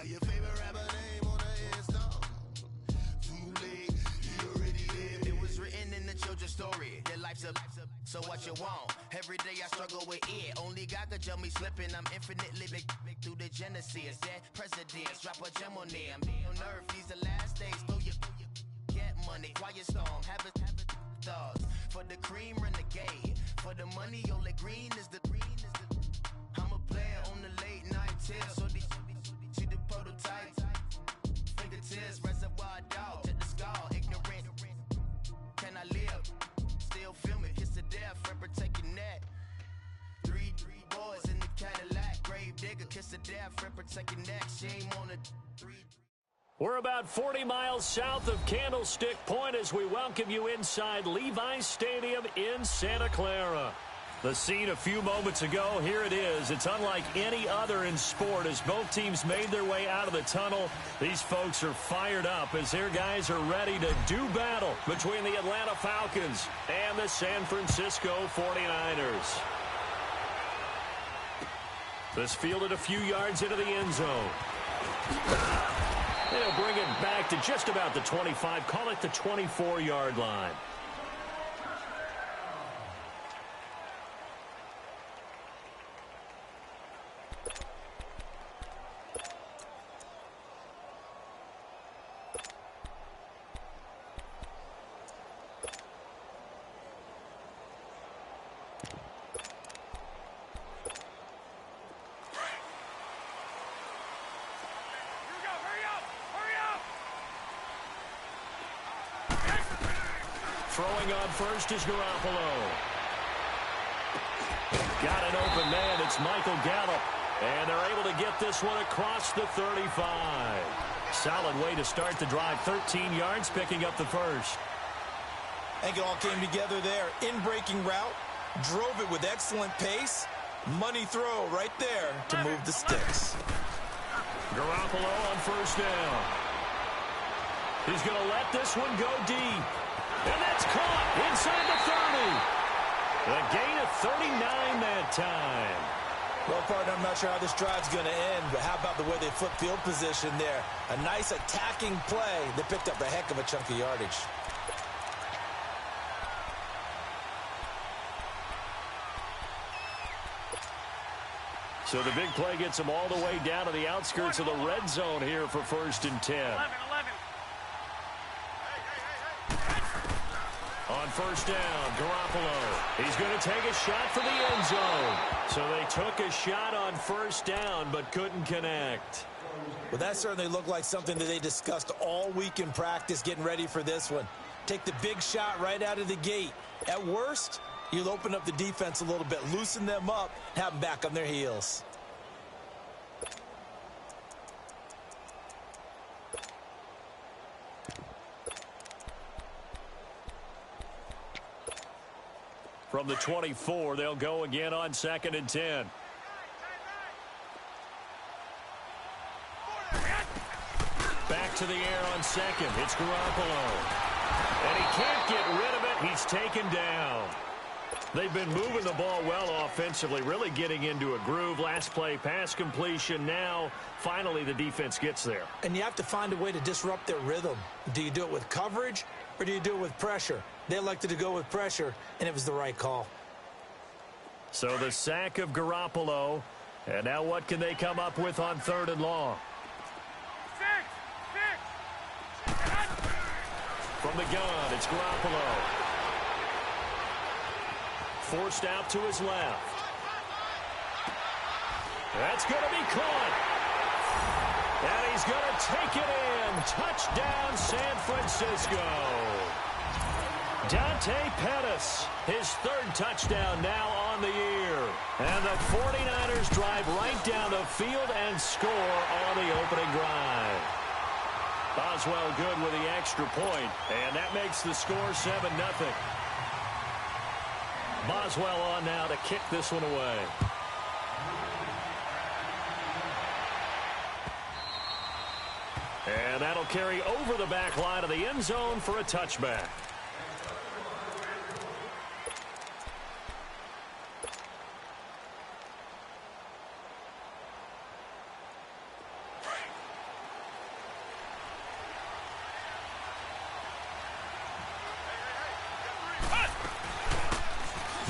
Now your favorite rapper name on the headstone. Too late, he already lived. It was written in the children's story. Your life's a so what you want. Every day I struggle with it. Only God could jump me slipping. I'm infinitely big through the Genesis. Dead presidents, drop a gem on them. On earth, these the last days. Throw your get money, quiet storm, have it thugs. For the cream, renegade. For the money, only green is the I'm a player on the late night tier. So these the prototype. Fingertips, reservoir dog, check the skull, ignorant. Can I live? Still film it, kiss to death, friend protect your neck. Three boys in the Cadillac, grave digger, kiss to death, friend protect your neck. Shame on the three. We're about 40 miles south of Candlestick Point as we welcome you inside Levi's Stadium in Santa Clara. The scene a few moments ago, here it is. It's unlike any other in sport as both teams made their way out of the tunnel. These folks are fired up as their guys are ready to do battle between the Atlanta Falcons and the San Francisco 49ers. This fielded a few yards into the end zone. They'll bring it back to just about the 25, call it the 24-yard line. Throwing on first is Garoppolo. Got an open man. It's Michael Gallup. And they're able to get this one across the 35. Solid way to start the drive. 13 yards, picking up the first. I think it all came together there. In-breaking route. Drove it with excellent pace. Money throw right there to move the sticks. Garoppolo on first down. He's going to let this one go deep. And that's caught inside the 30. The gain of 39 that time. Well, partner, I'm not sure how this drive's going to end, but how about the way they flip field position there? A nice attacking play that picked up a heck of a chunk of yardage. So the big play gets them all the way down to the outskirts of the red zone here for 1st and 10. 11. On first down, Garoppolo. He's going to take a shot for the end zone. So they took a shot on first down but couldn't connect. Well, that certainly looked like something that they discussed all week in practice getting ready for this one. Take the big shot right out of the gate. At worst, you'll open up the defense a little bit, loosen them up, have them back on their heels. From the 24, they'll go again on 2nd and 10. Back to the air on second. It's Garoppolo. And he can't get rid of it. He's taken down. They've been moving the ball well offensively, really getting into a groove. Last play, pass completion. Now, finally, the defense gets there. And you have to find a way to disrupt their rhythm. Do you do it with coverage or do you do it with pressure? They elected to go with pressure, and it was the right call. So the sack of Garoppolo. And now what can they come up with on 3rd and long? From the gun, it's Garoppolo. Forced out to his left. That's going to be caught. And he's going to take it in. Touchdown, San Francisco. Dante Pettis, his 3rd touchdown now on the year. And the 49ers drive right down the field and score on the opening drive. Boswell good with the extra point, and that makes the score 7-0. Boswell on now to kick this one away. And that'll carry over the back line of the end zone for a touchback.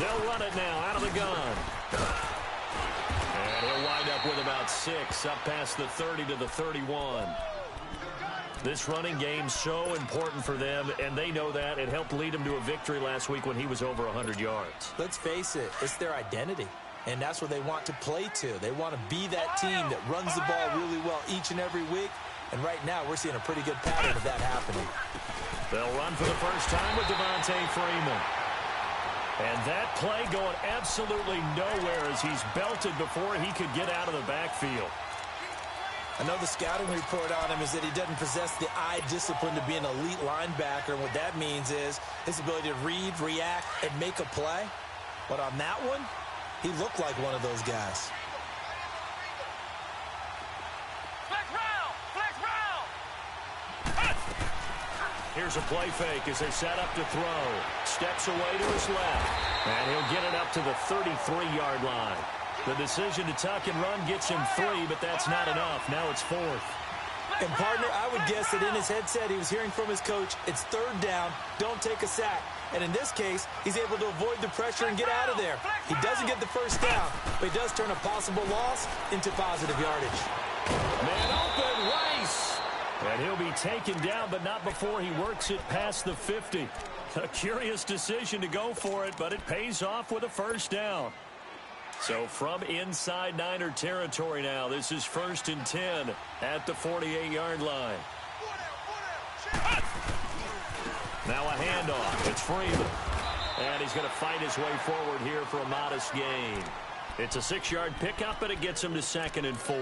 They'll run it now out of the gun. And he'll wind up with about 6, up past the 30 to the 31. This running game's so important for them, and they know that. It helped lead them to a victory last week when he was over 100 yards. Let's face it, it's their identity, and that's what they want to play to. They want to be that team that runs the ball really well each and every week, and right now we're seeing a pretty good pattern of that happening. They'll run for the first time with Devontae Freeman. And that play going absolutely nowhere as he's belted before he could get out of the backfield. I know the scouting report on him is that he doesn't possess the eye discipline to be an elite linebacker. And what that means is his ability to read, react, and make a play. But on that one, he looked like one of those guys. Here's a play fake as they set up to throw. Steps away to his left. And he'll get it up to the 33-yard line. The decision to tuck and run gets him 3, but that's not enough. Now it's 4th. And, partner, I would guess that in his headset he was hearing from his coach, it's 3rd down, don't take a sack. And in this case, he's able to avoid the pressure and get out of there. He doesn't get the first down, but he does turn a possible loss into positive yardage. Man open, Rice. And he'll be taken down, but not before he works it past the 50. A curious decision to go for it, but it pays off with a first down. So from inside Niner territory now, this is 1st and 10 at the 48-yard line. Now a handoff. It's Freeman. And he's going to fight his way forward here for a modest gain. It's a 6-yard pickup, and it gets him to 2nd and 4.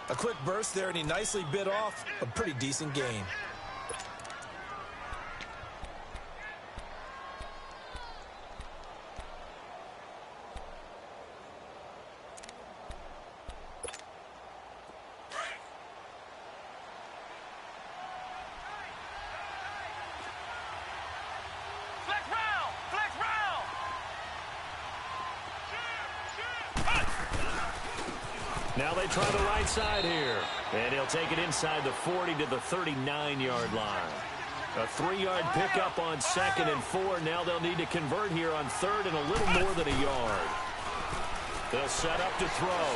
A quick burst there, and he nicely bit off a pretty decent gain. Now they try the right side here. And he'll take it inside the 40 to the 39-yard line. A 3-yard pickup on 2nd and 4. Now they'll need to convert here on 3rd and a little more than a yard. They'll set up to throw.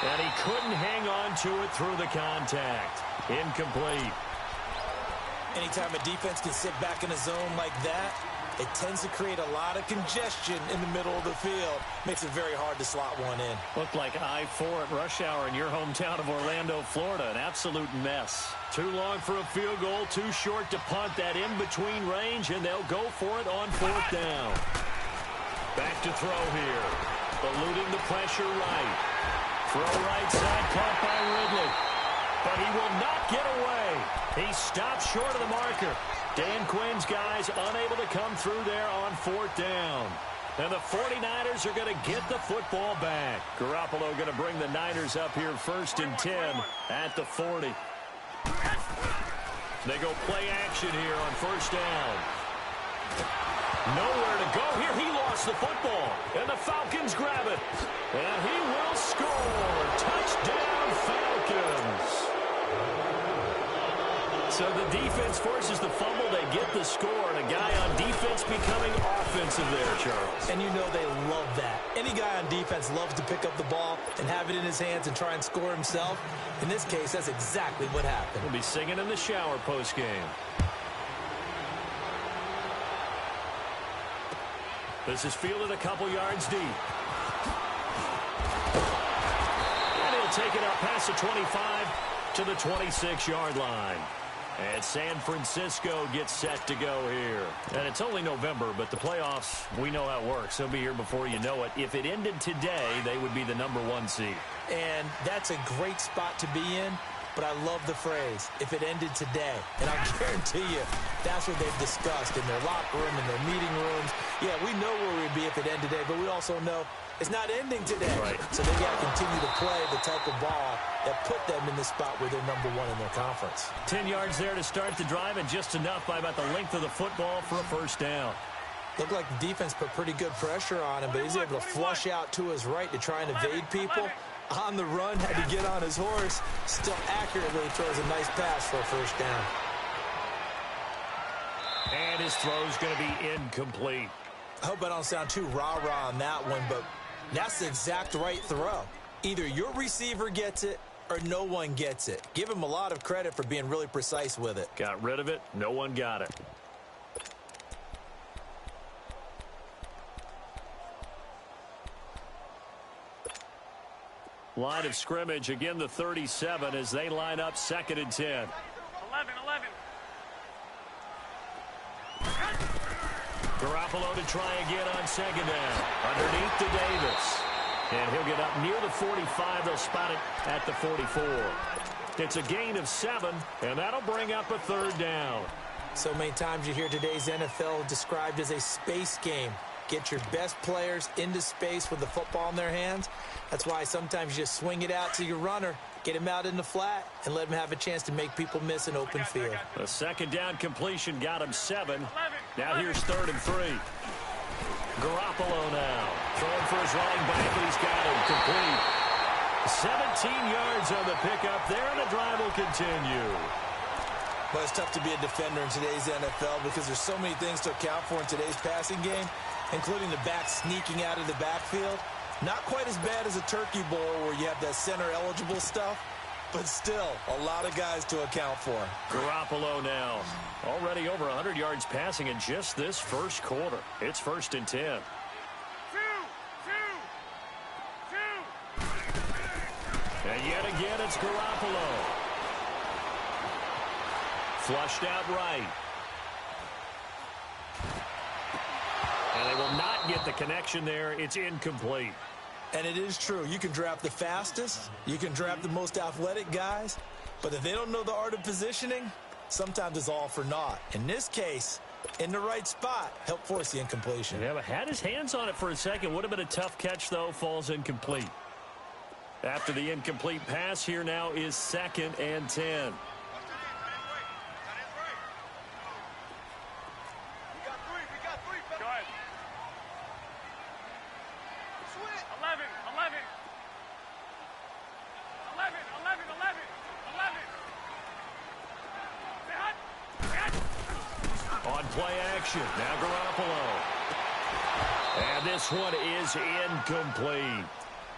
And he couldn't hang on to it through the contact. Incomplete. Anytime a defense can sit back in a zone like that, it tends to create a lot of congestion in the middle of the field. Makes it very hard to slot one in. Looked like I-4 at rush hour in your hometown of Orlando, Florida. An absolute mess. Too long for a field goal, too short to punt that in-between range, and they'll go for it on 4th down. Back to throw here. Eluding the pressure right. Throw right side, caught by Ridley. But he will not get away. He stops short of the marker. Dan Quinn's guys unable to come through there on 4th down. And the 49ers are going to get the football back. Garoppolo going to bring the Niners up here 1st and 10 at the 40. They go play action here on 1st down. Nowhere to go here. He lost the football. And the Falcons grab it. And he will score. Touchdown, Falcons. So the defense forces the fumble. They get the score. And a guy on defense becoming offensive there, Charles. And you know they love that. Any guy on defense loves to pick up the ball and have it in his hands and try and score himself. In this case, that's exactly what happened. He'll be singing in the shower post-game. This is fielded a couple yards deep. And he'll take it up past the 25 to the 26-yard line. And San Francisco gets set to go here. And it's only November, but the playoffs, we know how it works. They'll be here before you know it. If it ended today, they would be the #1 seed. And that's a great spot to be in. But I love the phrase, if it ended today. And I guarantee you, that's what they've discussed in their locker room, in their meeting rooms. Yeah, we know where we'd be if it ended today, but we also know it's not ending today. Right. So they got to continue to play the type of ball that put them in the spot where they're #1 in their conference. 10 yards there to start the drive, and just enough by about the length of the football for a first down. Looked like the defense put pretty good pressure on him, but he's able to flush out to his right to try and evade people. On the run, had to get on his horse. Still accurately throws a nice pass for a first down. And his throw's going to be incomplete. I hope I don't sound too rah-rah on that one, but that's the exact right throw. Either your receiver gets it or no one gets it. Give him a lot of credit for being really precise with it. Got rid of it. No one got it. Line of scrimmage, again the 37 as they line up 2nd and 10. 11. Garoppolo to try again on 2nd down. Underneath to Davis. And he'll get up near the 45. They'll spot it at the 44. It's a gain of 7, and that'll bring up a 3rd down. So many times you hear today's NFL described as a space game. Get your best players into space with the football in their hands. That's why sometimes you just swing it out to your runner, get him out in the flat, and let him have a chance to make people miss an open field. A 2nd down completion got him 7. Now here's 3rd and 3. Garoppolo now. Throwing for his running back, and he's got him complete. 17 yards on the pickup there, and the drive will continue. But it's tough to be a defender in today's NFL because there's so many things to account for in today's passing game, including the back sneaking out of the backfield. Not quite as bad as a turkey bowl where you have that center-eligible stuff, but still a lot of guys to account for. Garoppolo now. Already over 100 yards passing in just this first quarter. It's 1st and 10. And yet again, it's Garoppolo. Flushed out right. And they will not get the connection there. It's incomplete. And it is true. You can draft the fastest. You can draft the most athletic guys. But if they don't know the art of positioning, sometimes it's all for naught. In this case, in the right spot, help force the incompletion. Yeah, but had his hands on it for a second. Would have been a tough catch, though. Falls incomplete. After the incomplete pass, here now is 2nd and 10. On play action, now Garoppolo. And this one is incomplete.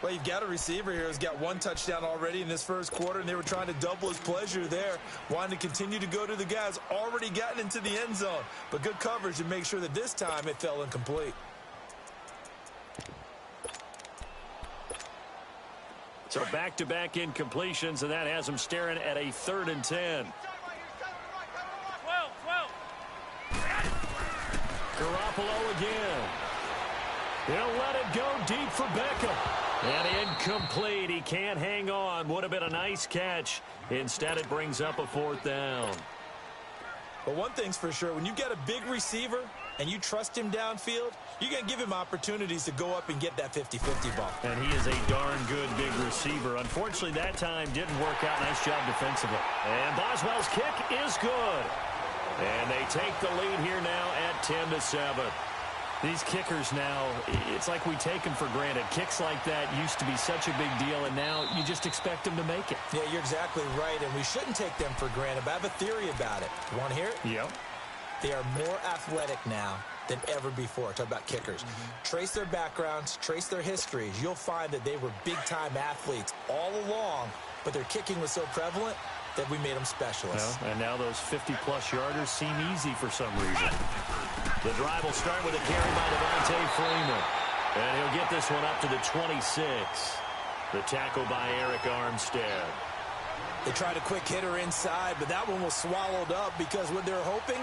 Well, you've got a receiver here who's got 1 touchdown already in this first quarter, and they were trying to double his pleasure there, wanting to continue to go to the guys already gotten into the end zone. But good coverage to make sure that this time it fell incomplete. So back-to-back incompletions, and that has him staring at a 3rd and 10. 12. Garoppolo again. He'll let it go deep for Beckham. And incomplete. He can't hang on. Would have been a nice catch. Instead, it brings up a 4th down. But one thing's for sure, when you get a big receiver and you trust him downfield, you're going to give him opportunities to go up and get that 50-50 ball. And he is a darn good big receiver. Unfortunately, that time didn't work out. Nice job defensively. And Boswell's kick is good. And they take the lead here now at 10-7. These kickers now, it's like we take them for granted. Kicks like that used to be such a big deal, and now you just expect them to make it. Yeah, you're exactly right, and we shouldn't take them for granted, but I have a theory about it. You want to hear it? Yep. They are more athletic now than ever before. Talk about kickers. Trace their backgrounds, trace their histories. You'll find that they were big-time athletes all along, but their kicking was so prevalent that we made them specialists. Well, and now those 50-plus yarders seem easy for some reason. The drive will start with a carry by Devontae Freeman. And he'll get this one up to the 26. The tackle by Eric Armstead. They tried a quick hitter inside, but that one was swallowed up because what they're hoping,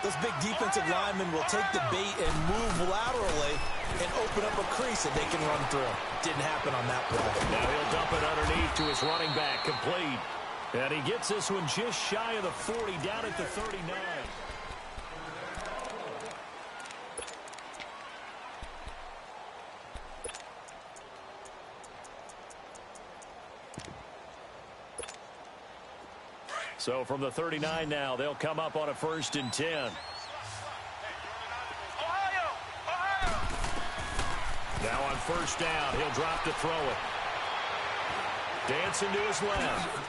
those big defensive linemen will take the bait and move laterally and open up a crease that they can run through. Didn't happen on that play. Now he'll dump it underneath to his running back, complete. And he gets this one just shy of the 40, down at the 39. So from the 39 now, they'll come up on a 1st and 10. Now on 1st down, he'll drop to throw it. Dancing to his left.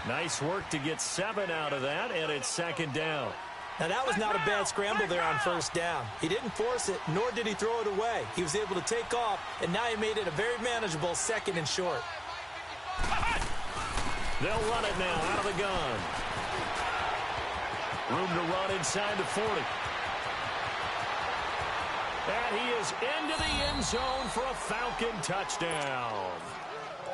Nice work to get 7 out of that, and it's 2nd down. Now, that was not a bad scramble there on first down. He didn't force it, nor did he throw it away. He was able to take off, and now he made it a very manageable 2nd and short. They'll run it now out of the gun. Room to run inside the 40. And he is into the end zone for a Falcon touchdown.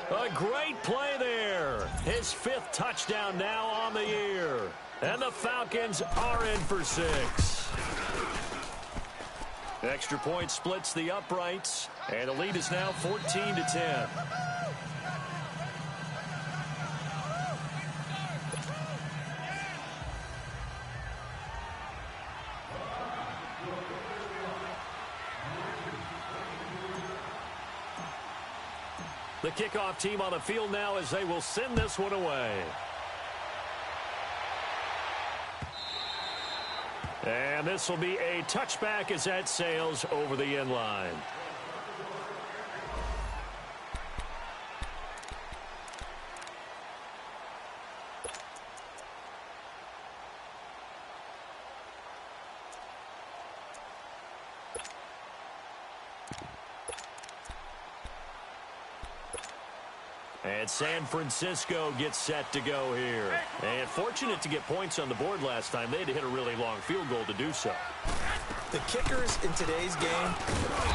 A great play there. His 5th touchdown now on the year. And the Falcons are in for 6. Extra point splits the uprights. And the lead is now 14-10. The kickoff team on the field now as they will send this one away. And this will be a touchback as that sails over the end line. And San Francisco gets set to go here. And fortunate to get points on the board last time. They had to hit a really long field goal to do so. The kickers in today's game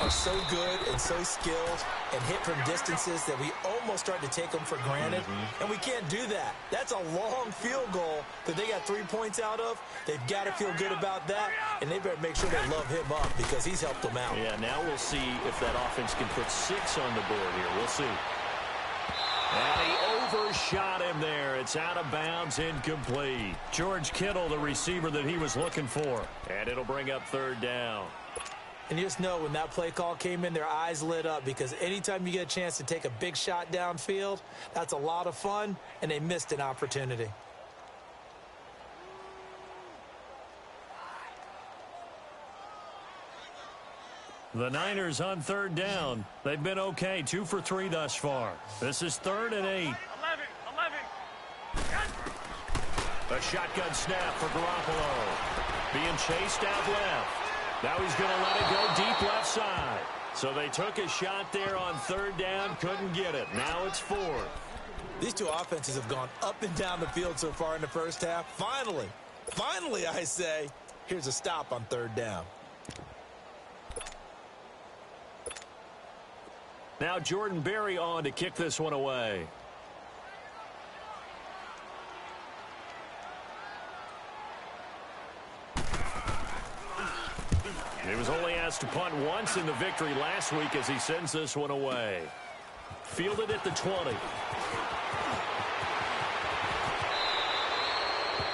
are so good and so skilled and hit from distances that we almost start to take them for granted. And we can't do that. That's a long field goal that they got 3 points out of. They've got to feel good about that, and they better make sure they love him up because he's helped them out. Yeah, now we'll see if that offense can put 6 on the board here. We'll see. And he overshot him there. It's out of bounds, incomplete. George Kittle, the receiver that he was looking for. And it'll bring up 3rd down. And you just know when that play call came in, their eyes lit up because anytime you get a chance to take a big shot downfield, that's a lot of fun, and they missed an opportunity. The Niners on 3rd down. They've been okay, 2 for 3 thus far. This is 3rd and 8. 11. A shotgun snap for Garoppolo. Being chased out left. Now he's going to let it go deep left side. So they took a shot there on 3rd down, couldn't get it. Now it's 4th. These two offenses have gone up and down the field so far in the first half. Finally, I say, here's a stop on 3rd down. Now Jordan Berry on to kick this one away. He was only asked to punt once in the victory last week as he sends this one away. Fielded at the 20.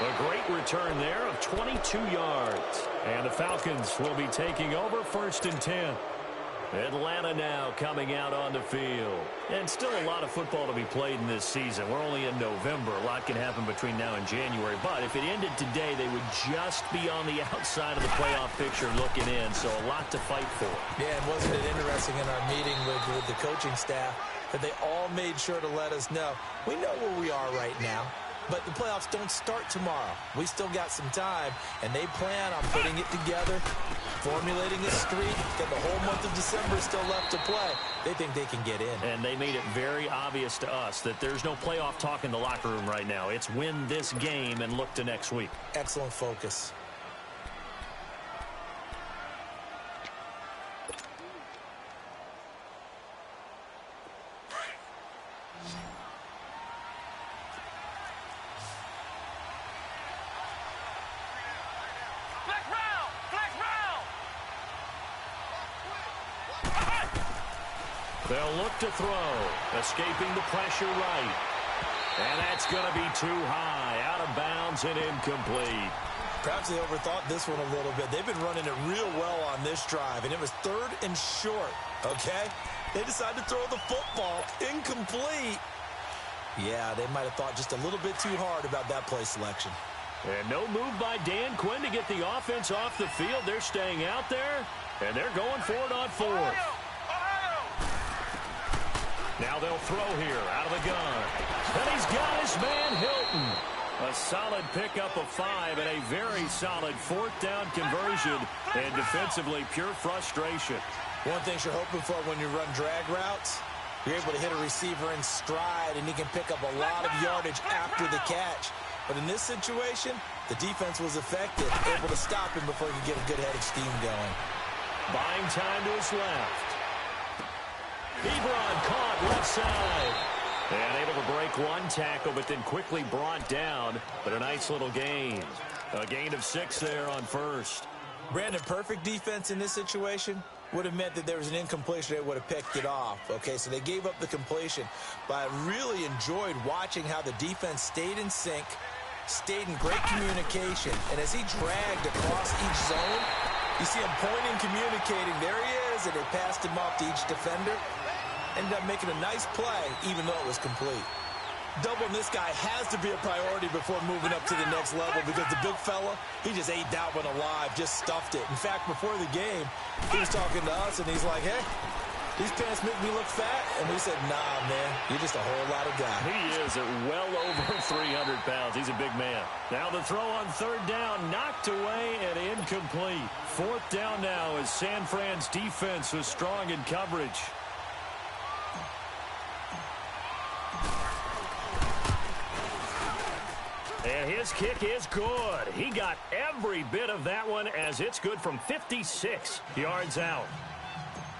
A great return there of 22 yards. And the Falcons will be taking over 1st and 10. Atlanta now coming out on the field. And still a lot of football to be played in this season. We're only in November. A lot can happen between now and January. But if it ended today, they would just be on the outside of the playoff picture looking in. So a lot to fight for. Yeah, and wasn't it interesting in our meeting with the coaching staff that they all made sure to let us know. We know where we are right now. But the playoffs don't start tomorrow. We still got some time, and they plan on putting it together, formulating a streak, got the whole month of December still left to play. They think they can get in. And they made it very obvious to us that there's no playoff talk in the locker room right now. It's win this game and look to next week. Excellent focus. They'll look to throw, escaping the pressure right. And that's going to be too high, out of bounds and incomplete. Perhaps they overthought this one a little bit. They've been running it real well on this drive, and it was 3rd and short, okay? They decided to throw the football incomplete. Yeah, they might have thought just a little bit too hard about that play selection. And no move by Dan Quinn to get the offense off the field. They're staying out there, and they're going for it on 4th. Now they'll throw here out of the gun. And he's got his man Hilton. A solid pickup of 5 and a very solid fourth down conversion. And defensively, pure frustration. One thing you're hoping for when you run drag routes, you're able to hit a receiver in stride, and he can pick up a lot of yardage after the catch. But in this situation, the defense was effective, able to stop him before he could get a good head of steam going. Buying time to his left. Ebron caught left side. And able to break one tackle, but then quickly brought down. But a nice little gain. A gain of 6 there on first. Brandon, perfect defense in this situation would have meant that there was an incompletion. They would have picked it off. Okay, so they gave up the completion. But I really enjoyed watching how the defense stayed in sync, stayed in great communication. And as he dragged across each zone, you see him pointing, communicating. There he is, and they passed him off to each defender. Ended up making a nice play, even though it was complete. Doubling this guy has to be a priority before moving up to the next level, because the big fella, he just ate that one alive, just stuffed it. In fact, before the game, he was talking to us, and he's like, hey, these pants make me look fat. And we said, nah, man, you're just a whole lot of guy. He is at well over 300 pounds. He's a big man. Now the throw on third down, knocked away and incomplete. Fourth down now as San Fran's defense was strong in coverage. And his kick is good. He got every bit of that one, as it's good from 56 yards out.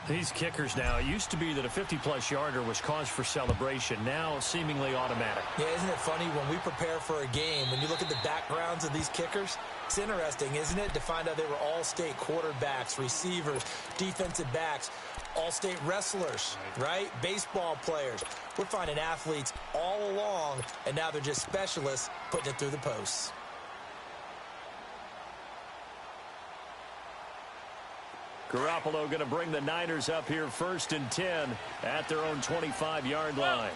These kickers now, it used to be that a 50-plus yarder was cause for celebration. Now seemingly automatic. Yeah, isn't it funny when we prepare for a game, when you look at the backgrounds of these kickers, it's interesting, isn't it, to find out they were all-state quarterbacks, receivers, defensive backs, all-state wrestlers, right? Baseball players. We're finding athletes all along, and now they're just specialists putting it through the posts. Garoppolo going to bring the Niners up here 1st and 10 at their own 25-yard line.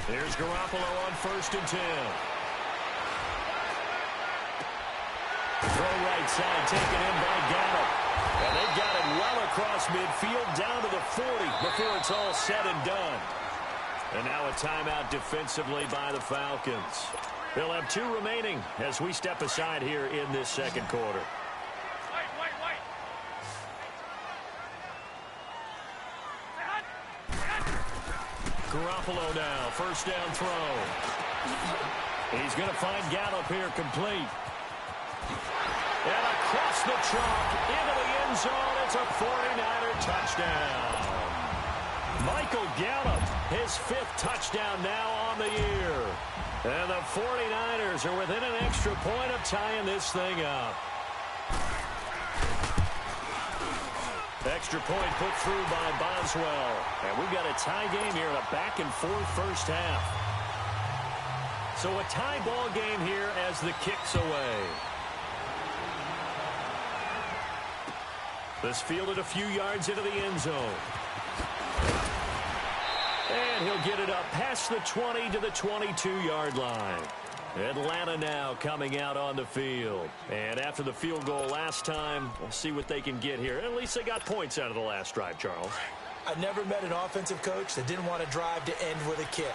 Here's Garoppolo on 1st and 10. Throw right side, taken in by Gallup. And they've got it well across midfield, down to the 40 before it's all said and done. And now a timeout defensively by the Falcons. They'll have 2 remaining as we step aside here in this second quarter. Garoppolo now, first down throw. He's going to find Gallup here complete. And across the chalk, into the end zone, it's a 49er touchdown. Michael Gallup, his 5th touchdown now on the year. And the 49ers are within an extra point of tying this thing up. Extra point put through by Boswell. And we've got a tie game here in a back-and-forth first half. So a tie ball game here as the kick's away. This fielded a few yards into the end zone. And he'll get it up past the 20 to the 22-yard line. Atlanta now coming out on the field. And after the field goal last time, we'll see what they can get here. At least they got points out of the last drive, Charles. I never met an offensive coach that didn't want to drive to end with a kick.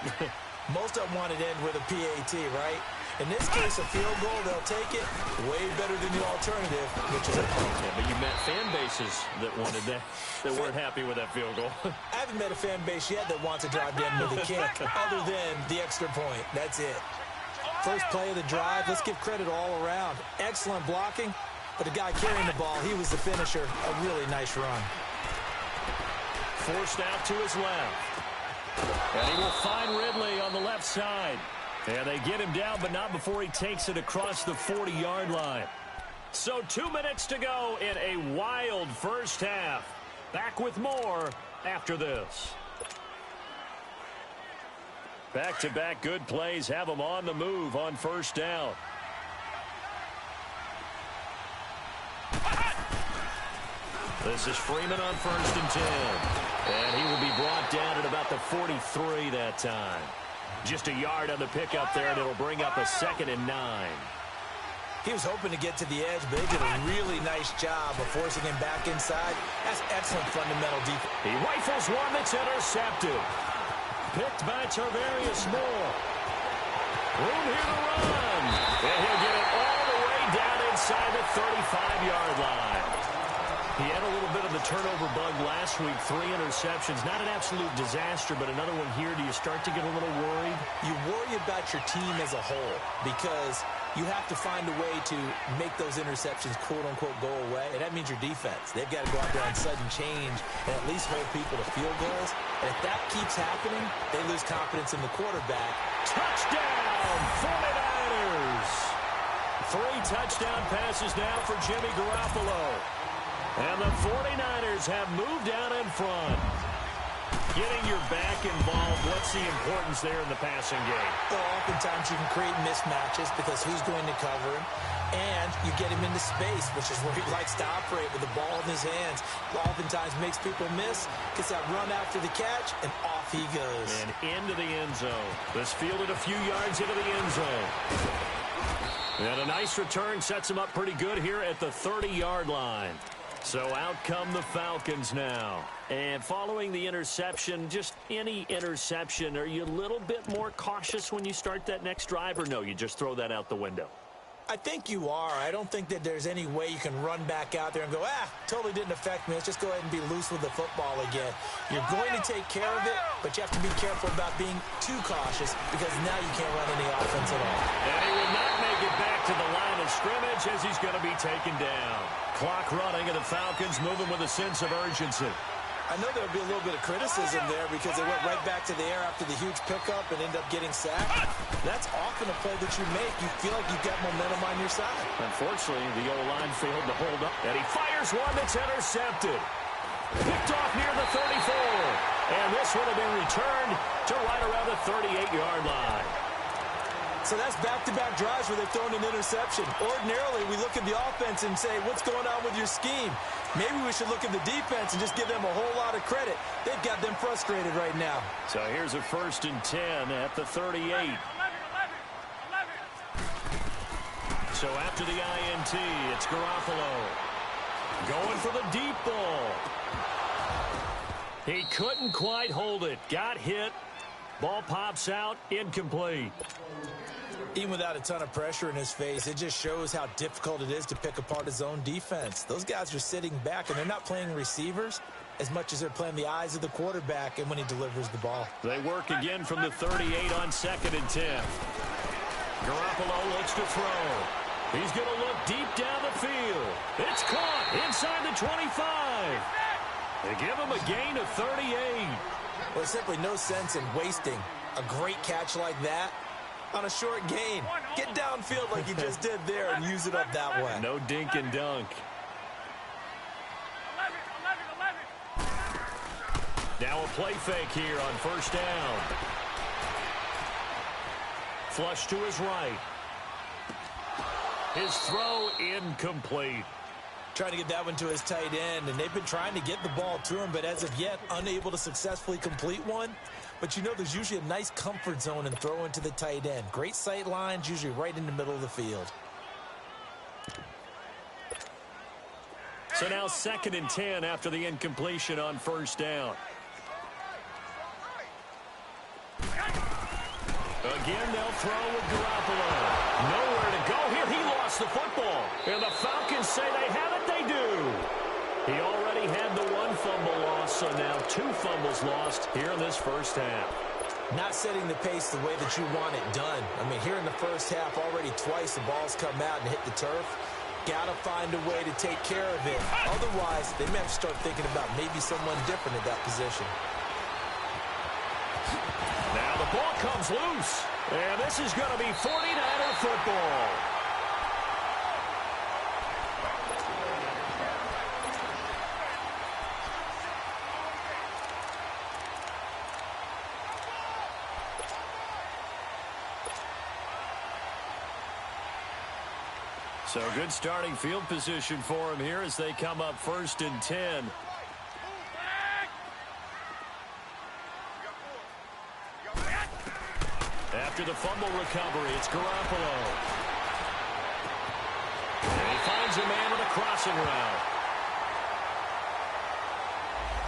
Most of them wanted to end with a PAT, right? In this case, a field goal, they'll take it way better than the alternative, which is a punt. Yeah, but you met fan bases that wanted that, that weren't happy with that field goal. I haven't met a fan base yet that wants to drive to end with a kick, other than the extra point. That's it. First play of the drive, let's give credit all around. Excellent blocking, but the guy carrying the ball, he was the finisher. A really nice run. Forced out to his left. And he will find Ridley on the left side. And they get him down, but not before he takes it across the 40-yard line. So 2 minutes to go in a wild first half. Back with more after this. Back-to-back good plays have them on the move on first down. This is Freeman on 1st and 10. And he will be brought down at about the 43 that time. Just a yard on the pickup there, and it'll bring up a 2nd and 9. He was hoping to get to the edge, but they did a really nice job of forcing him back inside. That's excellent fundamental defense. He rifles one that's intercepted. Picked by Tarvarius Moore. Room here to run. And he'll get it all the way down inside the 35-yard line. He had a little bit of the turnover bug last week, 3 interceptions. Not an absolute disaster, but another one here. Do you start to get a little worried? You worry about your team as a whole because you have to find a way to make those interceptions, quote-unquote, go away. And that means your defense. They've got to go out there on sudden change and at least hold people to field goals. And if that keeps happening, they lose confidence in the quarterback. Touchdown, 49ers! 3 touchdown passes now for Jimmy Garoppolo. And the 49ers have moved out in front. Getting your back involved, what's the importance there in the passing game? Well, oftentimes you can create mismatches because who's going to cover him? And you get him into space, which is where he likes to operate with the ball in his hands. Oftentimes makes people miss, gets that run after the catch, and off he goes. And into the end zone. This fielded a few yards into the end zone. And a nice return sets him up pretty good here at the 30-yard line. So out come the Falcons now. And following the interception, just any interception, are you a little bit more cautious when you start that next drive, or no, you just throw that out the window? I think you are. I don't think that there's any way you can run back out there and go, totally didn't affect me. Let's just go ahead and be loose with the football again. You're going to take care of it, but you have to be careful about being too cautious because now you can't run any offense at all. And he will not make it back to the line of scrimmage as he's going to be taken down. Clock running, and the Falcons moving with a sense of urgency. I know there'll be a little bit of criticism there because they went right back to the air after the huge pickup and end up getting sacked. That's often a play that you make. You feel like you've got momentum on your side. Unfortunately, the O-line failed to hold up, and he fires one that's intercepted. Picked off near the 34. And this one will be returned to right around the 38-yard line. So that's back-to-back drives where they've thrown an interception. Ordinarily, we look at the offense and say, what's going on with your scheme? Maybe we should look at the defense and just give them a whole lot of credit. They've got them frustrated right now. So here's a 1st and 10 at the 38. So after the INT, it's Garoppolo. Going for the deep ball. He couldn't quite hold it. Got hit. Ball pops out. Incomplete. Even without a ton of pressure in his face, it just shows how difficult it is to pick apart his own defense. Those guys are sitting back, and they're not playing receivers as much as they're playing the eyes of the quarterback and when he delivers the ball. They work again from the 38 on 2nd and 10. Garoppolo looks to throw. He's going to look deep down the field. It's caught inside the 25. They give him a gain of 38. Well, there's simply no sense in wasting a great catch like that on a short gain. Get downfield like you just did there and use it up that way. No dink and dunk. Now a play fake here on 1st down. Flush to his right. His throw incomplete. Trying to get that one to his tight end, and they've been trying to get the ball to him, but as of yet, unable to successfully complete one. But you know there's usually a nice comfort zone in throwing to the tight end. Great sight lines, usually right in the middle of the field. So now 2nd and 10 after the incompletion on 1st down. Again, they'll throw with Garoppolo. Nowhere to go here. He lost the football. And the Falcons say they have it. They do. He already had the 1 fumble loss, so now 2 fumbles lost here in this 1st half. Not setting the pace the way that you want it done. I mean, here in the 1st half, already twice the ball's come out and hit the turf. Got to find a way to take care of it. Otherwise, they may have to start thinking about maybe someone different at that position. Now the ball comes loose. And this is going to be 49er football. So good starting field position for him here as they come up 1st and 10. After the fumble recovery, it's Garoppolo. And he finds a man with a crossing route.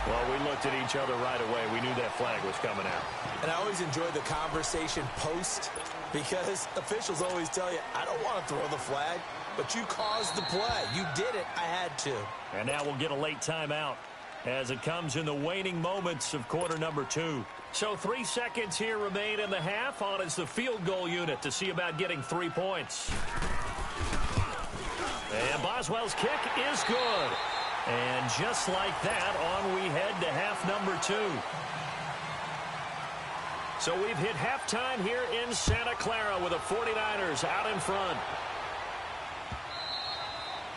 Well, we looked at each other right away. We knew that flag was coming out. And I always enjoy the conversation post because officials always tell you, I don't want to throw the flag, but you caused the play. You did it. I had to. And now we'll get a late timeout as it comes in the waning moments of quarter number 2. So 3 seconds here remain in the half. On is the field goal unit to see about getting 3 points. And Boswell's kick is good. And just like that, on we head to half number 2. So we've hit halftime here in Santa Clara with the 49ers out in front.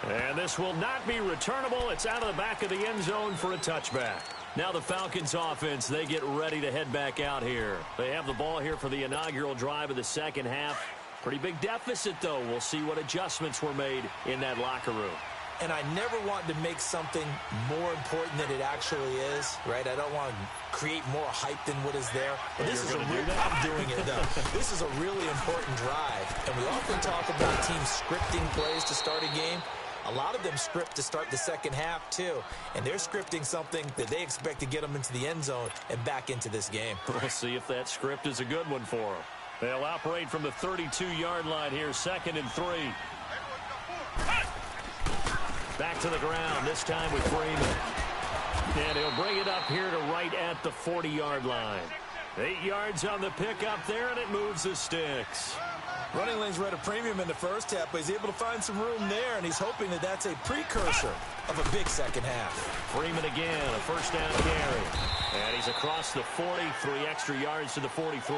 And this will not be returnable. It's out of the back of the end zone for a touchback. Now the Falcons offense, they get ready to head back out here. They have the ball here for the inaugural drive of the second half. Pretty big deficit, though. We'll see what adjustments were made in that locker room. And I never want to make something more important than it actually is, right? I don't want to create more hype than what is there. But this is I'm doing it, though. This is a really important drive. And we often talk about teams scripting plays to start a game. A lot of them script to start the second half, too. And they're scripting something that they expect to get them into the end zone and back into this game. We'll see if that script is a good one for them. They'll operate from the 32-yard line here, 2nd and 3. Back to the ground, this time with Freeman. And he'll bring it up here to right at the 40-yard line. 8 yards on the pickup there, and it moves the sticks. Running lanes were at a premium in the first half, but he's able to find some room there, and he's hoping that that's a precursor of a big second half. Freeman again, a first down carry. And he's across the 40, 3 extra yards to the 43.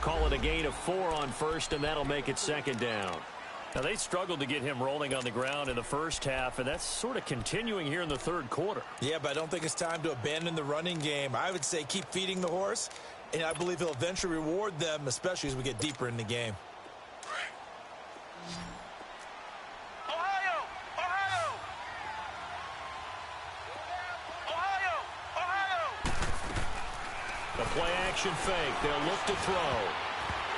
Call it a gain of 4 on first, and that'll make it 2nd down. Now, they struggled to get him rolling on the ground in the first half, and that's sort of continuing here in the third quarter. Yeah, but I don't think it's time to abandon the running game. I would say keep feeding the horse, and I believe he'll eventually reward them, especially as we get deeper in the game. The play-action fake. They'll look to throw.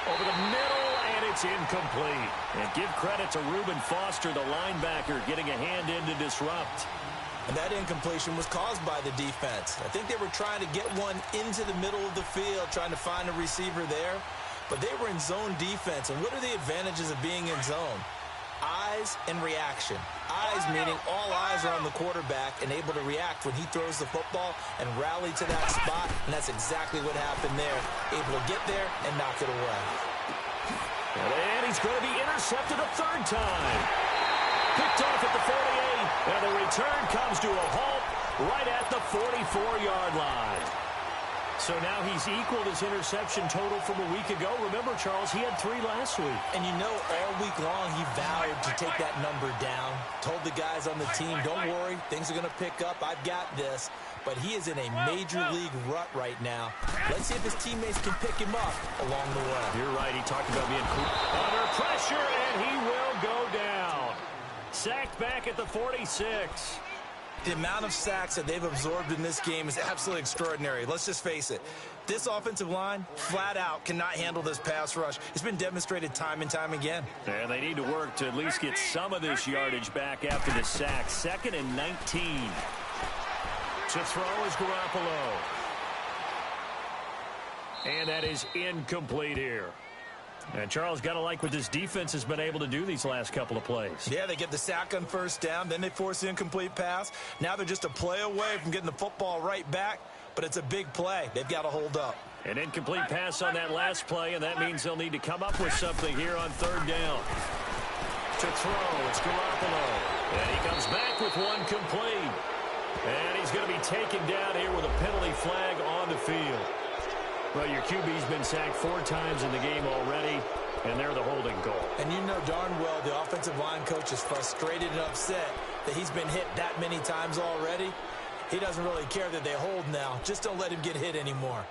Over the middle, and it's incomplete. And give credit to Reuben Foster, the linebacker, getting a hand in to disrupt. And that incompletion was caused by the defense. I think they were trying to get one into the middle of the field, trying to find a receiver there. But they were in zone defense. And what are the advantages of being in zone? Eyes and reaction. Eyes meaning all eyes are on the quarterback and able to react when he throws the football and rally to that spot. And that's exactly what happened there. Able to get there and knock it away. And he's going to be intercepted a 3rd time. Picked off at the 48. And the return comes to a halt right at the 44-yard line. So now he's equaled his interception total from a week ago. Remember, Charles, he had 3 last week. And you know, all week long he vowed to take that number down. Told the guys on the team, don't worry, things are going to pick up. I've got this. But he is in a major league rut right now. Let's see if his teammates can pick him up along the way. You're right. He talked about being under pressure, and he will go down. Sacked back at the 46. The amount of sacks that they've absorbed in this game is absolutely extraordinary. Let's just face it. This offensive line, flat out, cannot handle this pass rush. It's been demonstrated time and time again. And they need to work to at least get some of this yardage back after the sack. 2nd and 19. To throw is Garoppolo. And that is incomplete here. And Charles, got to like what this defense has been able to do these last couple of plays. Yeah, they get the sack on first down, then they force the incomplete pass. Now they're just a play away from getting the football right back, but it's a big play. They've got to hold up. An incomplete pass on that last play, and that means they'll need to come up with something here on 3rd down. To throw, it's Garoppolo. And he comes back with one complete. And he's going to be taken down here with a penalty flag on the field. Well, your QB's been sacked 4 times in the game already, and they're the holding goal. And you know darn well the offensive line coach is frustrated and upset that he's been hit that many times already. He doesn't really care that they hold now. Just don't let him get hit anymore.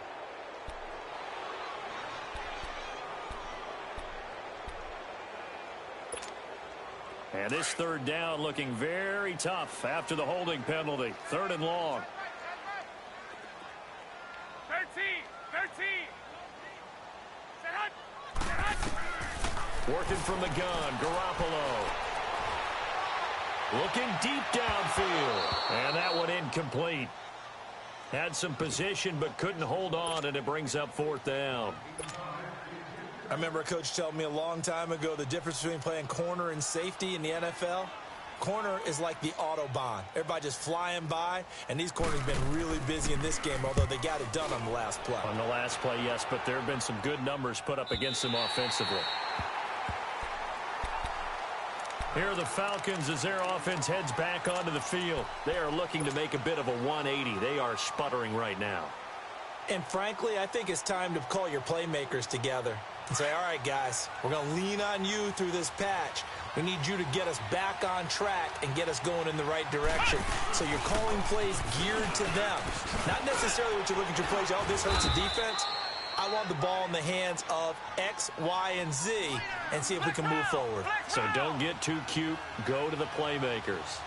And this 3rd down looking very tough after the holding penalty. 3rd and long. 13. Working from the gun, Garoppolo. Looking deep downfield. And that one incomplete. Had some position but couldn't hold on, and it brings up 4th down. I remember a coach telling me a long time ago the difference between playing corner and safety in the NFL. Corner is like the Autobahn. Everybody just flying by, and these corners have been really busy in this game, although they got it done on the last play. On the last play, yes, but there have been some good numbers put up against them offensively. Here are the Falcons as their offense heads back onto the field. They are looking to make a bit of a 180. They are sputtering right now. And frankly, I think it's time to call your playmakers together and say, all right, guys, we're going to lean on you through this patch. We need you to get us back on track and get us going in the right direction. So you're calling plays geared to them. Not necessarily what you look at your plays, oh, this hurts the defense. I want the ball in the hands of X, Y, and Z and see if we can move forward. So don't get too cute. Go to the playmakers.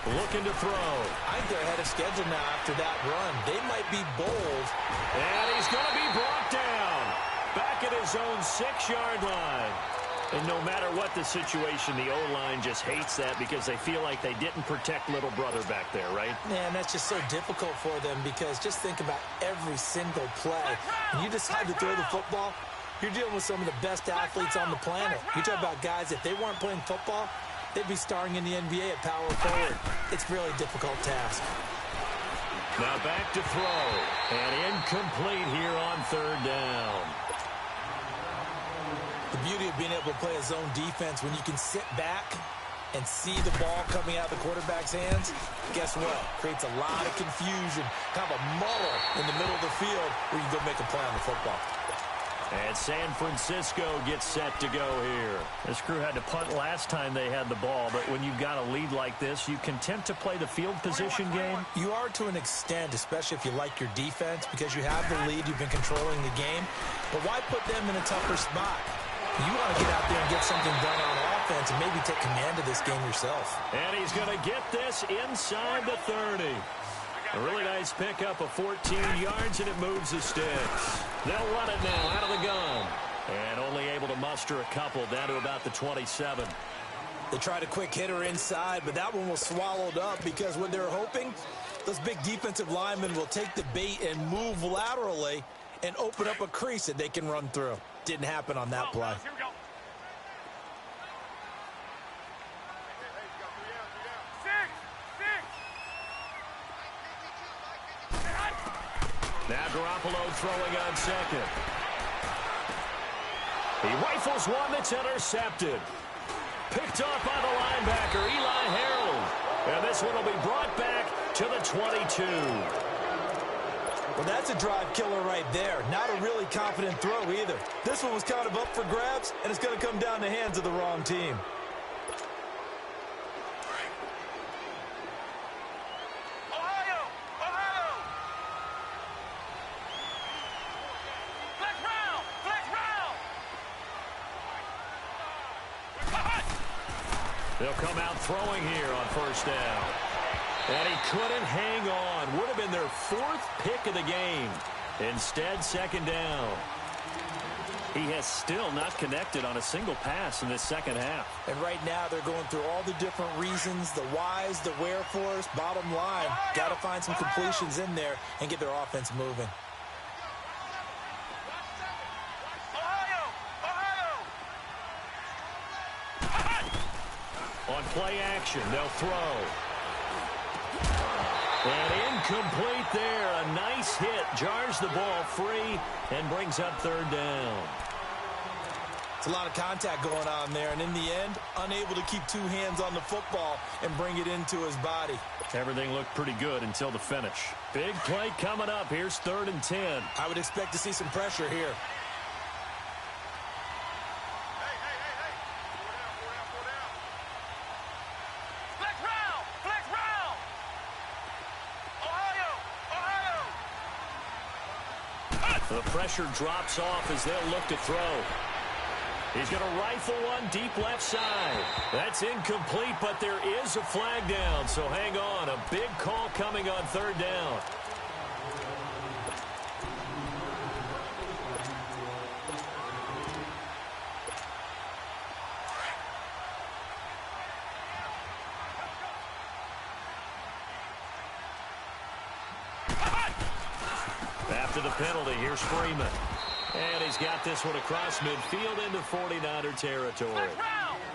Looking to throw. I think they're ahead of schedule now after that run. They might be bold. And he's going to be brought down. Back at his own 6-yard line. And no matter what the situation, the O-line just hates that because they feel like they didn't protect little brother back there, right? Man, that's just so difficult for them because just think about every single play. When you decide to throw the football, you're dealing with some of the best athletes on the planet. You talk about guys, if they weren't playing football, they'd be starring in the NBA at power forward. It's really a difficult task. Now back to throw. And incomplete here on 3rd down. The beauty of being able to play a zone defense when you can sit back and see the ball coming out of the quarterback's hands, guess what? Creates a lot of confusion, kind of a muddle in the middle of the field where you can go make a play on the football. And San Francisco gets set to go here. This crew had to punt last time they had the ball, but when you've got a lead like this, you content to play the field position game? You are to an extent, especially if you like your defense, because you have the lead, you've been controlling the game. But why put them in a tougher spot? You want to get out there and get something done on offense and maybe take command of this game yourself. And he's going to get this inside the 30. A really nice pickup of 14 yards, and it moves the sticks. They'll run it now out of the gun. And only able to muster a couple down to about the 27. They tried a quick hitter inside, but that one was swallowed up because what they're hoping, those big defensive linemen will take the bait and move laterally and open up a crease that they can run through. Didn't happen on that play. Here we go. 6. Now Garoppolo throwing on 2nd. He rifles one that's intercepted. Picked off by the linebacker, Eli Harold. And this one will be brought back to the 22. Well, that's a drive killer right there. Not a really confident throw either. This one was kind of up for grabs, and it's going to come down the hands of the wrong team. Ohio! Ohio! Flex round! Flex round! They'll come out throwing here on 1st down. And he couldn't hang on. Would have been their 4th pick of the game. Instead, 2nd down. He has still not connected on a single pass in this 2nd half. And right now they're going through all the different reasons, the whys, the wherefores. Bottom line, got to find some completions in there and get their offense moving. Ohio! Ohio! On play action, they'll throw. And incomplete there. A nice hit. Jars the ball free and brings up 3rd down. It's a lot of contact going on there, and in the end, unable to keep 2 hands on the football and bring it into his body. Everything looked pretty good until the finish. Big play coming up. Here's 3rd and 10. I would expect to see some pressure here. The pressure drops off as they'll look to throw. He's going to rifle one deep left side. That's incomplete, but there is a flag down, so hang on. A big call coming on 3rd down. After the penalty, here's Freeman. And he's got this one across midfield into 49er territory.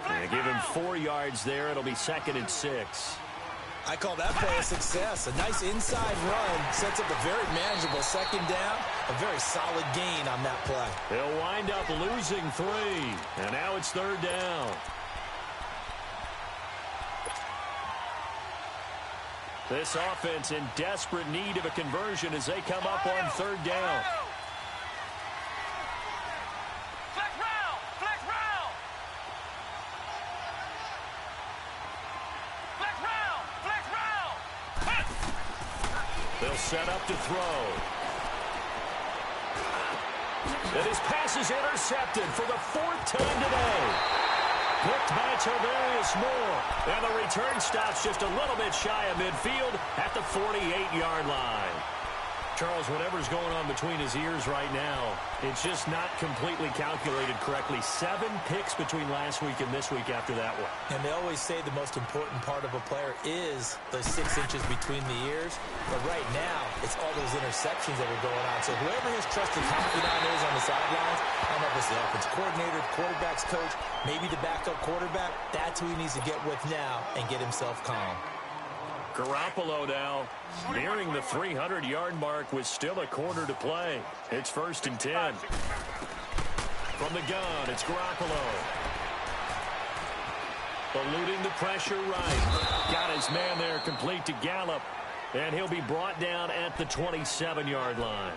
And give him 4 yards there. It'll be 2nd and 6. I call that play a success. A nice inside run sets up a very manageable 2nd down. A very solid gain on that play. They'll wind up losing 3. And now it's 3rd down. This offense in desperate need of a conversion as they come up on 3rd down. They'll set up to throw. And his pass is intercepted for the 4th time today. Picked by Tavarius Moore. And the return stops just a little bit shy of midfield at the 48-yard line. Charles, whatever's going on between his ears right now, it's just not completely calculated correctly. 7 picks between last week and this week after that one. And they always say the most important part of a player is those 6 inches between the ears. But right now, it's all those interceptions that are going on. So whoever his trusted confidant is on the sidelines, I don't know if it's the offensive coordinator, the quarterback's coach, maybe the backup quarterback, that's who he needs to get with now and get himself calm. Garoppolo now nearing the 300-yard mark with still a quarter to play. It's 1st and 10. From the gun, it's Garoppolo. Eluding the pressure right. Got his man there complete to Gallup. And he'll be brought down at the 27-yard line.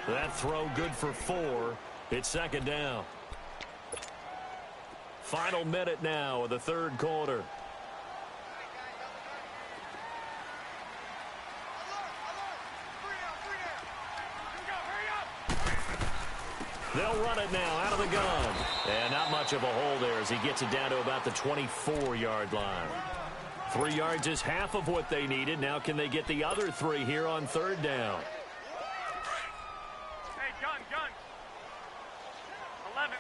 That throw good for 4. It's 2nd down. Final minute now of the 3rd quarter. They'll run it now out of the gun. And not much of a hole there as he gets it down to about the 24-yard line. 3 yards is half of what they needed. Now can they get the other 3 here on 3rd down? Hey, gun. 11.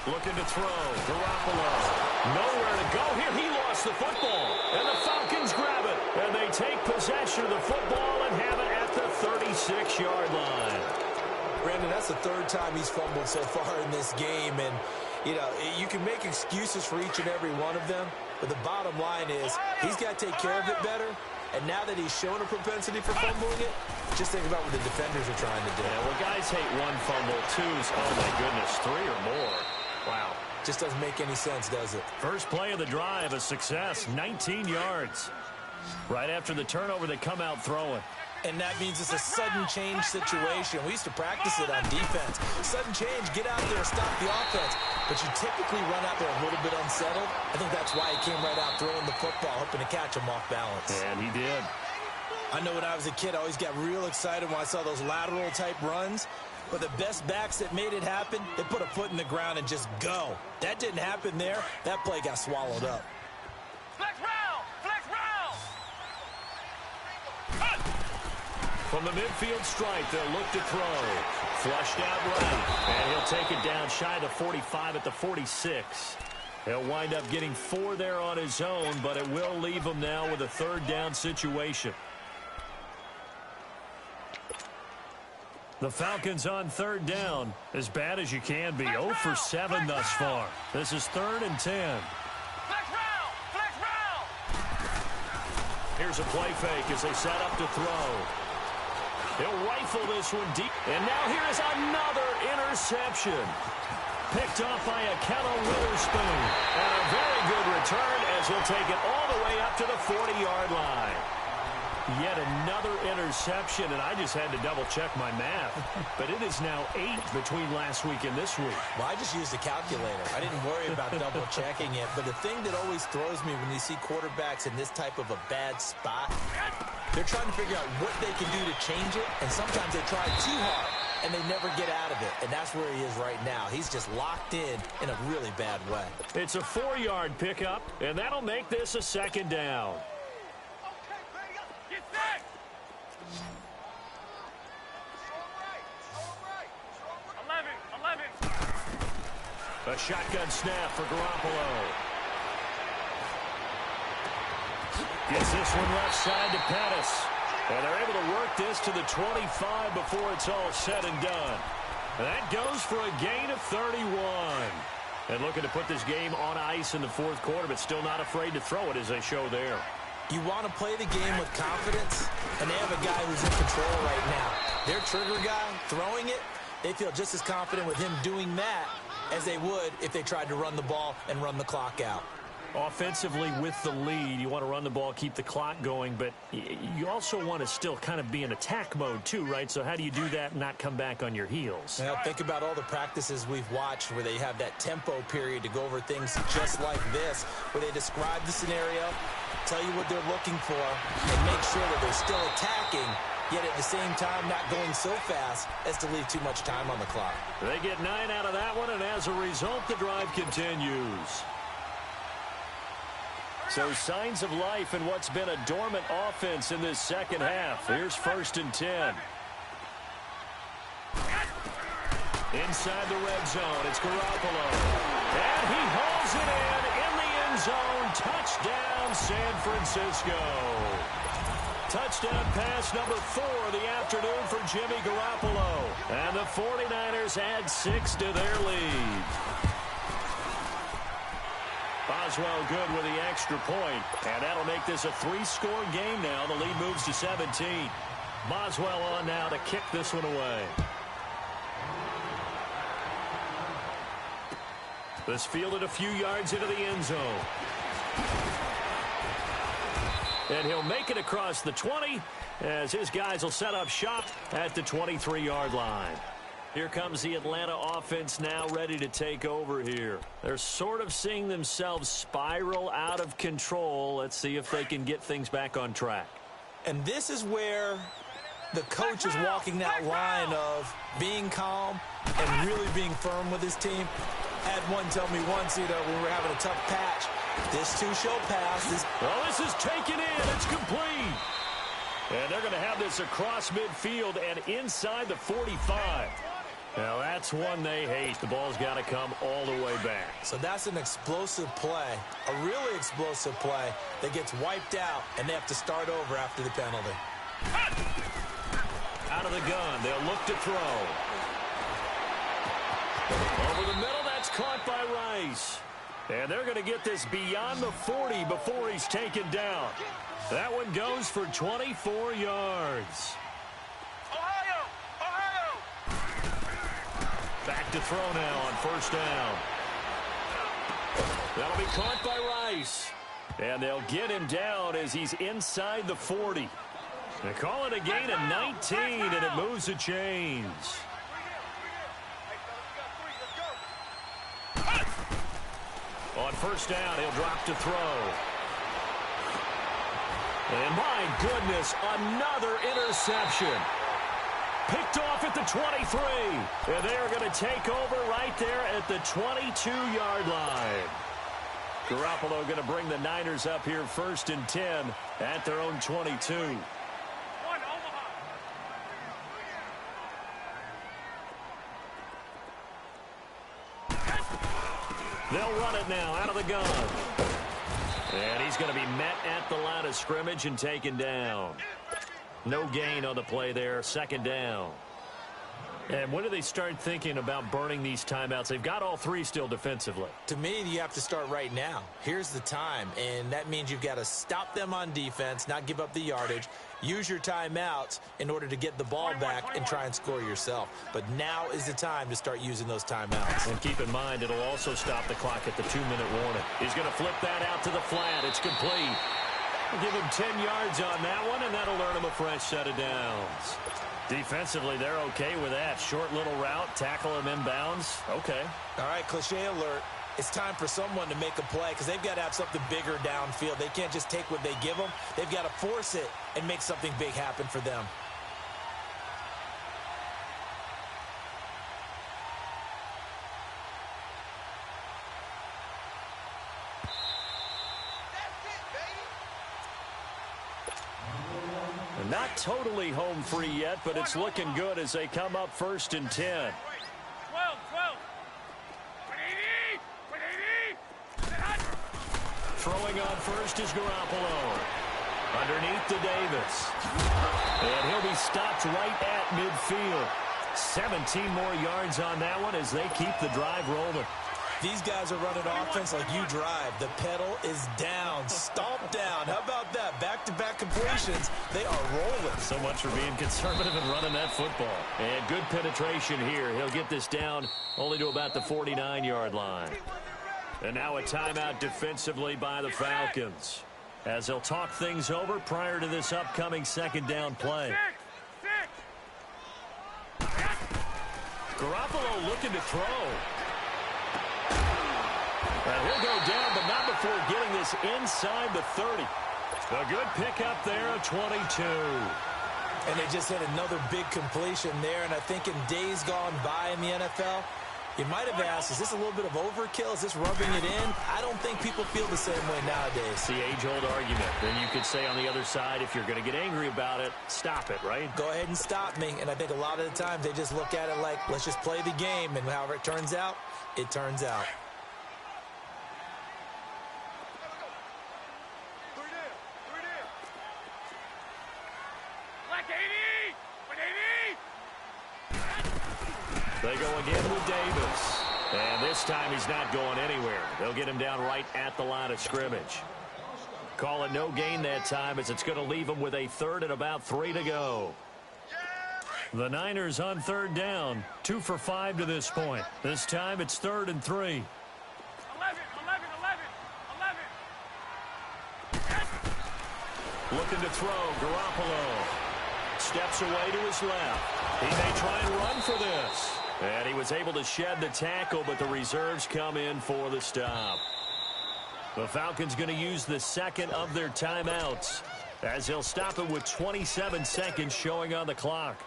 Looking to throw. Garoppolo. Nowhere to go here. He lost the football. And the Falcons grab it. And they take possession of the football and have it at the 36-yard line. Brandon, that's the 3rd time he's fumbled so far in this game. And, you know, you can make excuses for each and every one of them. But the bottom line is he's got to take care of it better. And now that he's shown a propensity for fumbling it, just think about what the defenders are trying to do. Yeah, well, guys hate 1 fumble, 2s, oh, my goodness, 3 or more. Wow. Just doesn't make any sense, does it? First play of the drive, a success, 19 yards. Right after the turnover, they come out throwing. And that means it's a sudden change situation. We used to practice it on defense. Sudden change, get out there, stop the offense. But you typically run out there a little bit unsettled. I think that's why he came right out throwing the football, hoping to catch him off balance. And he did. I know when I was a kid, I always got real excited when I saw those lateral-type runs. But the best backs that made it happen, they put a foot in the ground and just go. That didn't happen there. That play got swallowed up. Flex round! From the midfield stripe, they'll look to throw. Flushed out right. And he'll take it down shy of the 45 at the 46. He'll wind up getting 4 there on his own, but it will leave him now with a 3rd down situation. The Falcons on 3rd down. As bad as you can be. 0 for 7 thus far. This is 3rd and 10. Flex round! Here's a play fake as they set up to throw. He'll rifle this one deep. And now here is another interception. Picked off by Akello Witherspoon. And a very good return as he'll take it all the way up to the 40-yard line. Yet another interception, and I just had to double-check my math. But it is now 8 between last week and this week. Well, I just used a calculator. I didn't worry about double-checking it. But the thing that always throws me when you see quarterbacks in this type of a bad spot, they're trying to figure out what they can do to change it, and sometimes they try too hard, and they never get out of it. And that's where he is right now. He's just locked in a really bad way. It's a 4-yard pickup, and that'll make this a 2nd down. Get set! 11. A shotgun snap for Garoppolo. Gets this one left side to Pettis. And they're able to work this to the 25 before it's all said and done. And that goes for a gain of 31. And looking to put this game on ice in the fourth quarter, but still not afraid to throw it as they show there. You want to play the game with confidence, and they have a guy who's in control right now. Their trigger guy, throwing it, they feel just as confident with him doing that as they would if they tried to run the ball and run the clock out. Offensively with the lead, you want to run the ball, keep the clock going, but you also want to still kind of be in attack mode too, right? So how do you do that and not come back on your heels? Now, think about all the practices we've watched where they have that tempo period to go over things just like this, where they describe the scenario, tell you what they're looking for, and make sure that they're still attacking, yet at the same time not going so fast as to leave too much time on the clock. They get 9 out of that one, and as a result, the drive continues. So signs of life in what's been a dormant offense in this second half. Here's 1st and 10. Inside the red zone, it's Garoppolo. And he hauls it in the end zone. Touchdown, San Francisco. Touchdown pass number 4 of the afternoon for Jimmy Garoppolo. And the 49ers add 6 to their lead. Boswell good with the extra point, and that'll make this a 3-score game now. The lead moves to 17. Boswell on now to kick this one away. This fielded a few yards into the end zone. And he'll make it across the 20 as his guys will set up shop at the 23-yard line. Here comes the Atlanta offense now ready to take over here. They're sort of seeing themselves spiral out of control. Let's see if they can get things back on track. And this is where the coach is walking that line of being calm and really being firm with his team. Had one tell me once, when we were having a tough patch, this too shall pass. Well, this is taken in. It's complete. And they're going to have this across midfield and inside the 45. Now, that's one they hate. The ball's got to come all the way back. So that's an explosive play, a really explosive play that gets wiped out, and they have to start over after the penalty. Out of the gun, they'll look to throw. Over the middle, that's caught by Rice. And they're going to get this beyond the 40 before he's taken down. That one goes for 24 yards. Back to throw now on 1st down. That'll be caught by Rice. And they'll get him down as he's inside the 40. They call it a gain of 19, and it moves the chains. On 1st down, he'll drop to throw. And my goodness, another interception. Picked off at the 23. And they are going to take over right there at the 22-yard line. Garoppolo going to bring the Niners up here 1st and 10 at their own 22. They'll run it now out of the gun. And he's going to be met at the line of scrimmage and taken down. No gain on the play there, 2nd down. And when do they start thinking about burning these timeouts? They've got all 3 still defensively. To me, you have to start right now. Here's the time, and that means you've got to stop them on defense, not give up the yardage, use your timeouts in order to get the ball back and try and score yourself. But now is the time to start using those timeouts. And keep in mind, it'll also stop the clock at the 2-minute warning. He's going to flip that out to the flat. It's complete. We'll give him 10 yards on that one, and that'll earn him a fresh set of downs. Defensively, they're okay with that. Short little route, tackle him inbounds. Okay. All right, cliche alert. It's time for someone to make a play because they've got to have something bigger downfield. They can't just take what they give them. They've got to force it and make something big happen for them. Not totally home free yet, but it's looking good as they come up 1st and 10. 12. Throwing on first is Garoppolo. Underneath to Davis. And he'll be stopped right at midfield. 17 more yards on that one as they keep the drive rolling. These guys are running offense like you drive. The pedal is down, stomped down. How about that? Back-to-back completions. They are rolling. So much for being conservative and running that football. And good penetration here. He'll get this down only to about the 49-yard line. And now a timeout defensively by the Falcons, as they'll talk things over prior to this upcoming second down play. Garoppolo looking to throw. And he'll go down, but not before getting this inside the 30. A good pickup there, a 22. And they just hit another big completion there. And I think in days gone by in the NFL, you might have asked, is this a little bit of overkill? Is this rubbing it in? I don't think people feel the same way nowadays. It's the age-old argument. Then you could say on the other side, if you're going to get angry about it, stop it, right? Go ahead and stop me. And I think a lot of the times they just look at it like, let's just play the game. And however it turns out, it turns out. They go again with Davis. And this time he's not going anywhere. They'll get him down right at the line of scrimmage. Call it no gain that time, as it's going to leave him with a third and about 3 to go. The Niners on third down. 2 for 5 to this point. This time it's 3rd and 3. 11. Looking to throw. Garoppolo steps away to his left. He may try and run for this. And he was able to shed the tackle, but the reserves come in for the stop. The Falcons going to use the second of their timeouts, as he'll stop it with 27 seconds showing on the clock.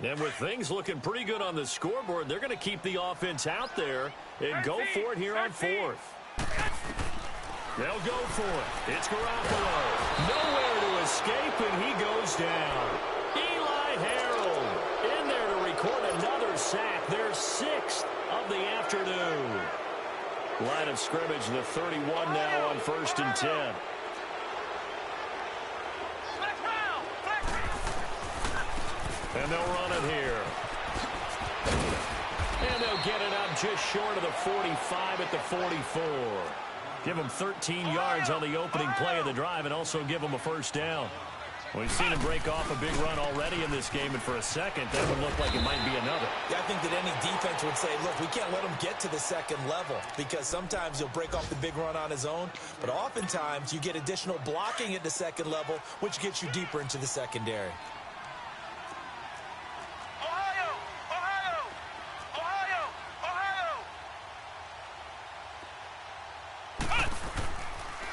And with things looking pretty good on the scoreboard, they're going to keep the offense out there and go for it here on 4th. They'll go for it. It's Garoppolo. Nowhere to escape, and he goes down. Eli Harold in there to record another sack. Their 6th of the afternoon. Line of scrimmage, the 31 now on 1st and 10. And they'll run it here. And they'll get it up just short of the 45 at the 44. Give them 13 yards on the opening play of the drive and also give them a first down. We've seen him break off a big run already in this game, and for a second, that would look like it might be another. Yeah, I think that any defense would say, look, we can't let him get to the second level, because sometimes he'll break off the big run on his own, but oftentimes you get additional blocking at the second level, which gets you deeper into the secondary.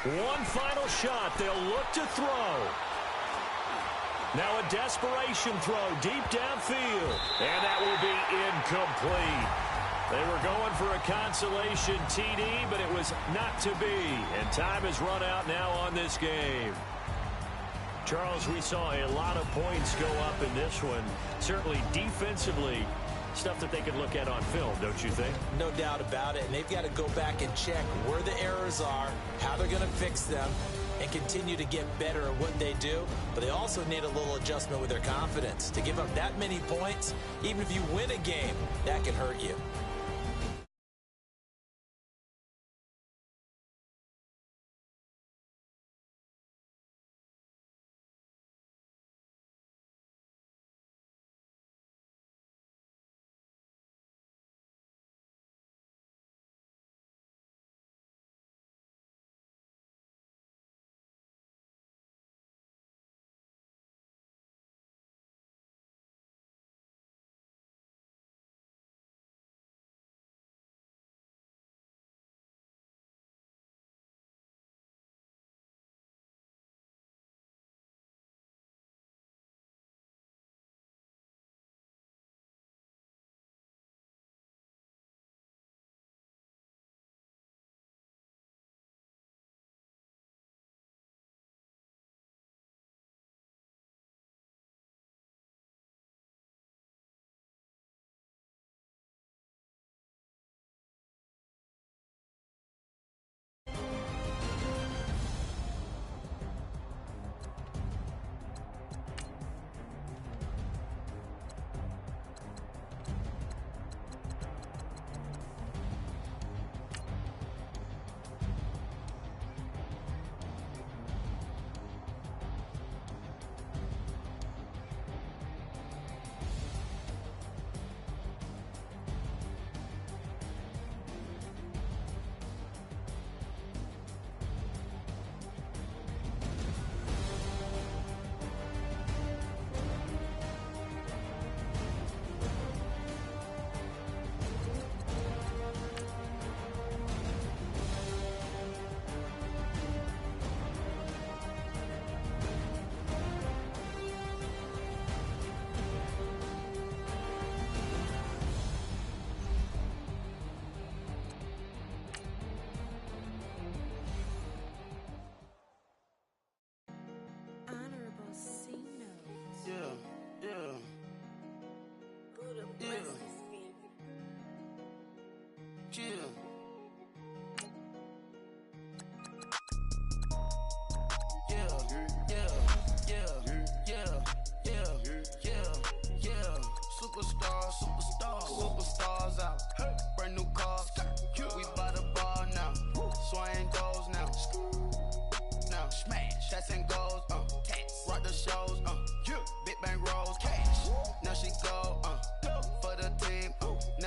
One final shot. They'll look to throw. Now a desperation throw deep downfield. And that will be incomplete. They were going for a consolation TD, but it was not to be. And time has run out now on this game. Charles, we saw a lot of points go up in this one. Certainly defensively, stuff that they could look at on film, don't you think? No doubt about it. And they've got to go back and check where the errors are, how they're going to fix them, and continue to get better at what they do. But they also need a little adjustment with their confidence. To give up that many points, even if you win a game, that can hurt you.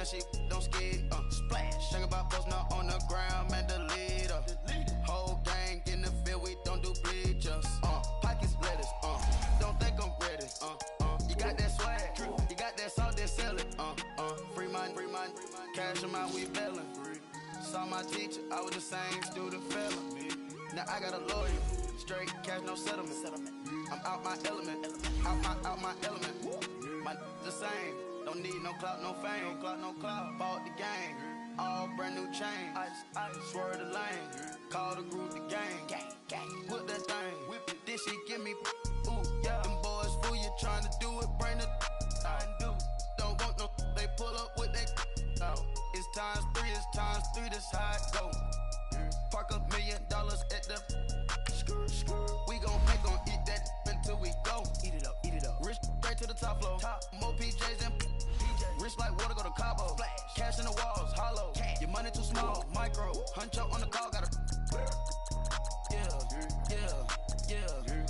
young shit, don't skid, splash. Think about post now on the ground, man, delete her. Whole gang in the field, we don't do bleachers. Pockets lettuce, don't think I'm ready, You got that swag, you got that salt, then sell it, free money, cash them out, we bellin'. Saw my teacher, I was the same student fella. Now I got a lawyer, straight cash, no settlement. I'm out my element, out my element. My the same, don't need no clout, no fame. Bought the game, all brand new chain. I swerve the lane, call the group the gang. Whip that thing, whip it, this shit give me, ooh, yeah. Them boys fool you trying to do it, bring the don't want no, they pull up with that. It's times three, this how it go. Park $1 million at the we gon' eat that until we go. Eat it up. Rich straight to the top floor. More PJs and rich like water, go to Cabo. Flash. Cash in the walls, hollow. Cash. Your money too small, micro. Hunch up on the call, gotta. Yeah.